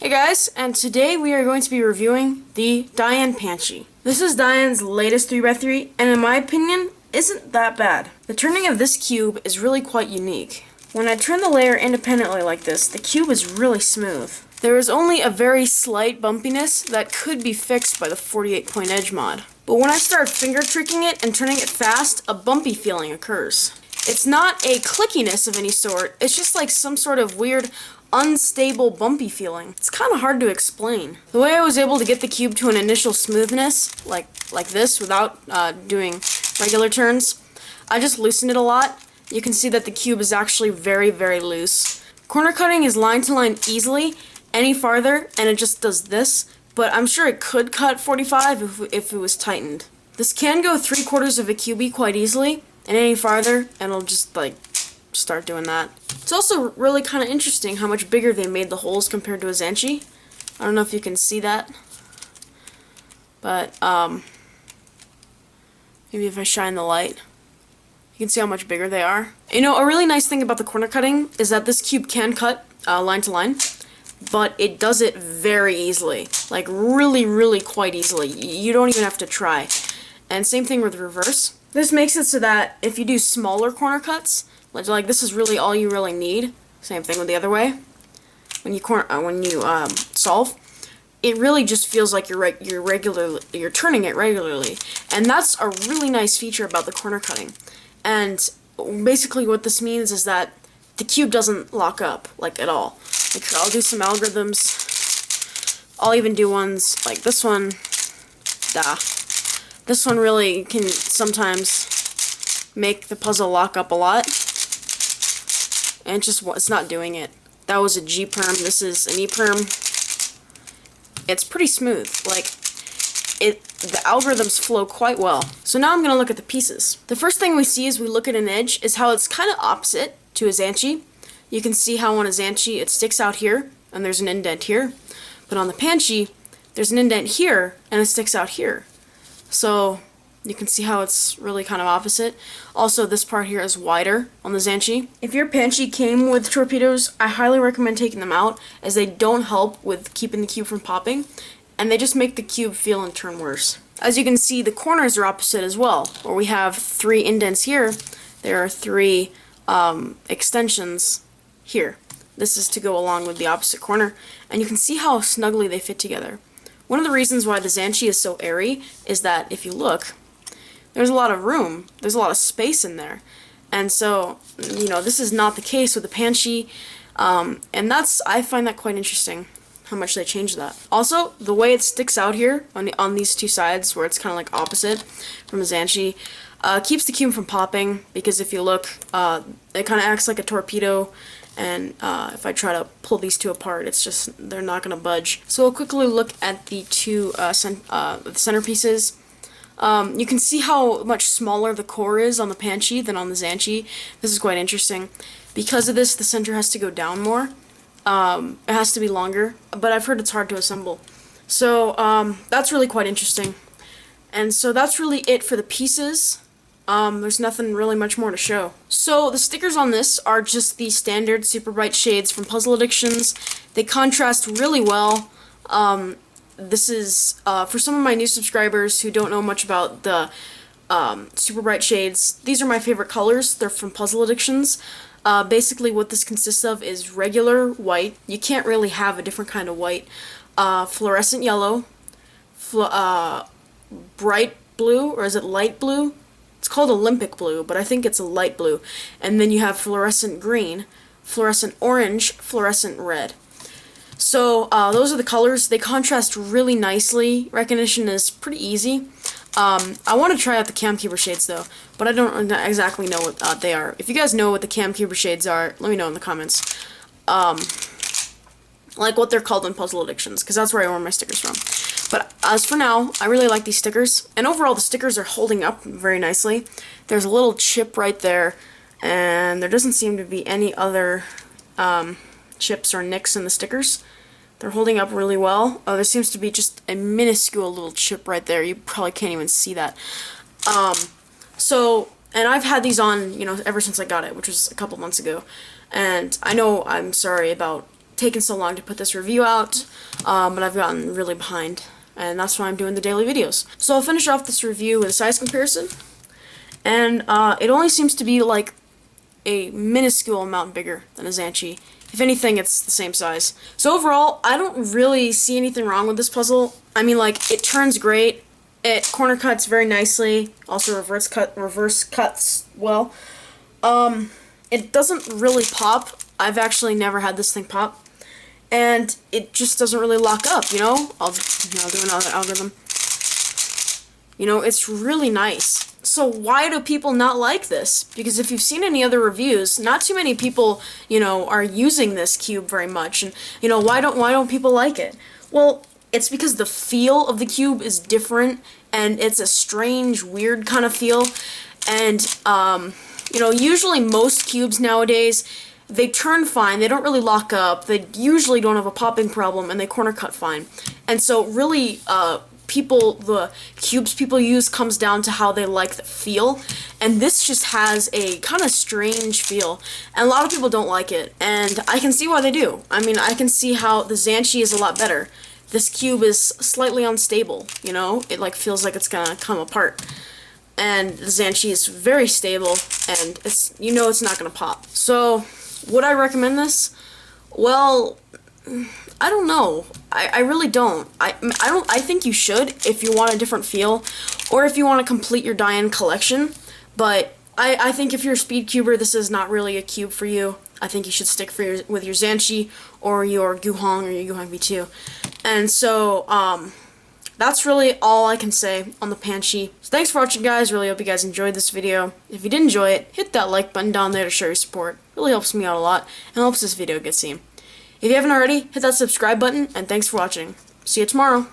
Hey guys, and today we are going to be reviewing the Dayan Panshi. This is Dayan's latest 3x3, and in my opinion, isn't that bad. The turning of this cube is really quite unique. When I turn the layer independently like this, the cube is really smooth. There is only a very slight bumpiness that could be fixed by the 48-point edge mod. But when I start finger tricking it and turning it fast, a bumpy feeling occurs. It's not a clickiness of any sort, it's just like some sort of weird unstable bumpy feeling. It's kind of hard to explain. The way I was able to get the cube to an initial smoothness, like this, without doing regular turns, I just loosened it a lot. You can see that the cube is actually very, very loose. Corner cutting is line to line easily, any farther, and it just does this, but I'm sure it could cut 45 if it was tightened. This can go 3/4 of a cubie quite easily, and any farther, and it'll just like start doing that. It's also really kind of interesting how much bigger they made the holes compared to a Zanchi. I don't know if you can see that, but maybe if I shine the light, you can see how much bigger they are. You know, a really nice thing about the corner cutting is that this cube can cut line to line, but it does it very easily, like really, really quite easily. You don't even have to try. And same thing with reverse. This makes it so that if you do smaller corner cuts, like this is really all you really need. Same thing with the other way. When you solve, it really just feels like you're turning it regularly, and that's a really nice feature about the corner cutting. And basically, what this means is that the cube doesn't lock up like at all. Like I'll do some algorithms. I'll even do ones like this one. This one really can sometimes make the puzzle lock up a lot. And it's not doing it. That was a G perm. This is an E perm. It's pretty smooth. Like the algorithms flow quite well. So now I'm gonna look at the pieces. The first thing we see as we look at an edge is how it's kind of opposite to a Zanchi. You can see how on a Zanchi it sticks out here and there's an indent here, but on the Panshi there's an indent here and it sticks out here. So you can see how it's really kind of opposite. Also, this part here is wider on the Zanchi. If your Panshi came with torpedoes, I highly recommend taking them out, as they don't help with keeping the cube from popping, and they just make the cube feel and turn worse. As you can see, the corners are opposite as well, where we have 3 indents here. There are 3 extensions here. This is to go along with the opposite corner, and you can see how snugly they fit together. One of the reasons why the Zanchi is so airy is that if you look, there's a lot of room, there's a lot of space in there. And so, you know, this is not the case with the Panshi, and I find that quite interesting, how much they changed that. Also, the way it sticks out here on these 2 sides, where it's kind of like opposite from a Zanchi, keeps the cube from popping, because if you look, it kind of acts like a torpedo, and if I try to pull these 2 apart, it's just, they're not going to budge. So we'll quickly look at the 2 centerpieces. You can see how much smaller the core is on the Panshi than on the Zanchi. This is quite interesting. Because of this, the center has to go down more. It has to be longer, but I've heard it's hard to assemble. So that's really quite interesting. And so that's really it for the pieces. There's nothing really much more to show. So the stickers on this are just the standard super bright shades from Puzzle Addictions. They contrast really well. This is, for some of my new subscribers who don't know much about the super bright shades, these are my favorite colors. They're from Puzzle Addictions. Basically what this consists of is regular white. You can't really have a different kind of white. Fluorescent yellow, bright blue, or is it light blue? It's called Olympic blue, but I think it's a light blue. And then you have fluorescent green, fluorescent orange, fluorescent red. So those are the colors. They contrast really nicely. Recognition is pretty easy. I want to try out the JRCuber shades though, but I don't exactly know what they are. If you guys know what the JRCuber shades are, let me know in the comments. Like what they're called in Puzzle Addictions, because that's where I order my stickers from. But as for now, I really like these stickers, and overall the stickers are holding up very nicely. There's a little chip right there, and there doesn't seem to be any other chips or nicks in the stickers. They're holding up really well. There seems to be just a minuscule little chip right there. You probably can't even see that. And I've had these on, you know, ever since I got it, which was a couple months ago. And I know I'm sorry about taken so long to put this review out, but I've gotten really behind, and that's why I'm doing the daily videos. So I'll finish off this review with a size comparison, and it only seems to be like a minuscule amount bigger than a Zanchi. If anything, it's the same size. So overall, I don't really see anything wrong with this puzzle. I mean, like, it turns great, it corner cuts very nicely, also reverse cuts well. It doesn't really pop. I've actually never had this thing pop, and it just doesn't really lock up, you know? I'll do another algorithm. You know, it's really nice. So why do people not like this? Because if you've seen any other reviews, not too many people, you know, are using this cube very much. And, you know, why don't people like it? Well, it's because the feel of the cube is different, and it's a strange, weird kind of feel. And, you know, usually most cubes nowadays, they turn fine, they don't really lock up, they usually don't have a popping problem, and they corner cut fine. And so really, the cubes people use comes down to how they like the feel, and this just has a kind of strange feel, and a lot of people don't like it, and I can see why they do. I mean, I can see how the Zanchi is a lot better. This cube is slightly unstable, you know? It like feels like it's gonna come apart. And the Zanchi is very stable, and it's, you know, it's not gonna pop. So, would I recommend this? Well, I don't know. I really don't. I think you should if you want a different feel, or if you want to complete your Dayan collection. But I think if you're a speed cuber, this is not really a cube for you. I think you should stick with your Zanchi or your Guhong or your Guhong V2. And so that's really all I can say on the Panshi. So thanks for watching, guys. Really hope you guys enjoyed this video. If you did enjoy it, hit that like button down there to show your support. It really helps me out a lot and helps this video get seen. If you haven't already, hit that subscribe button, and thanks for watching. See you tomorrow.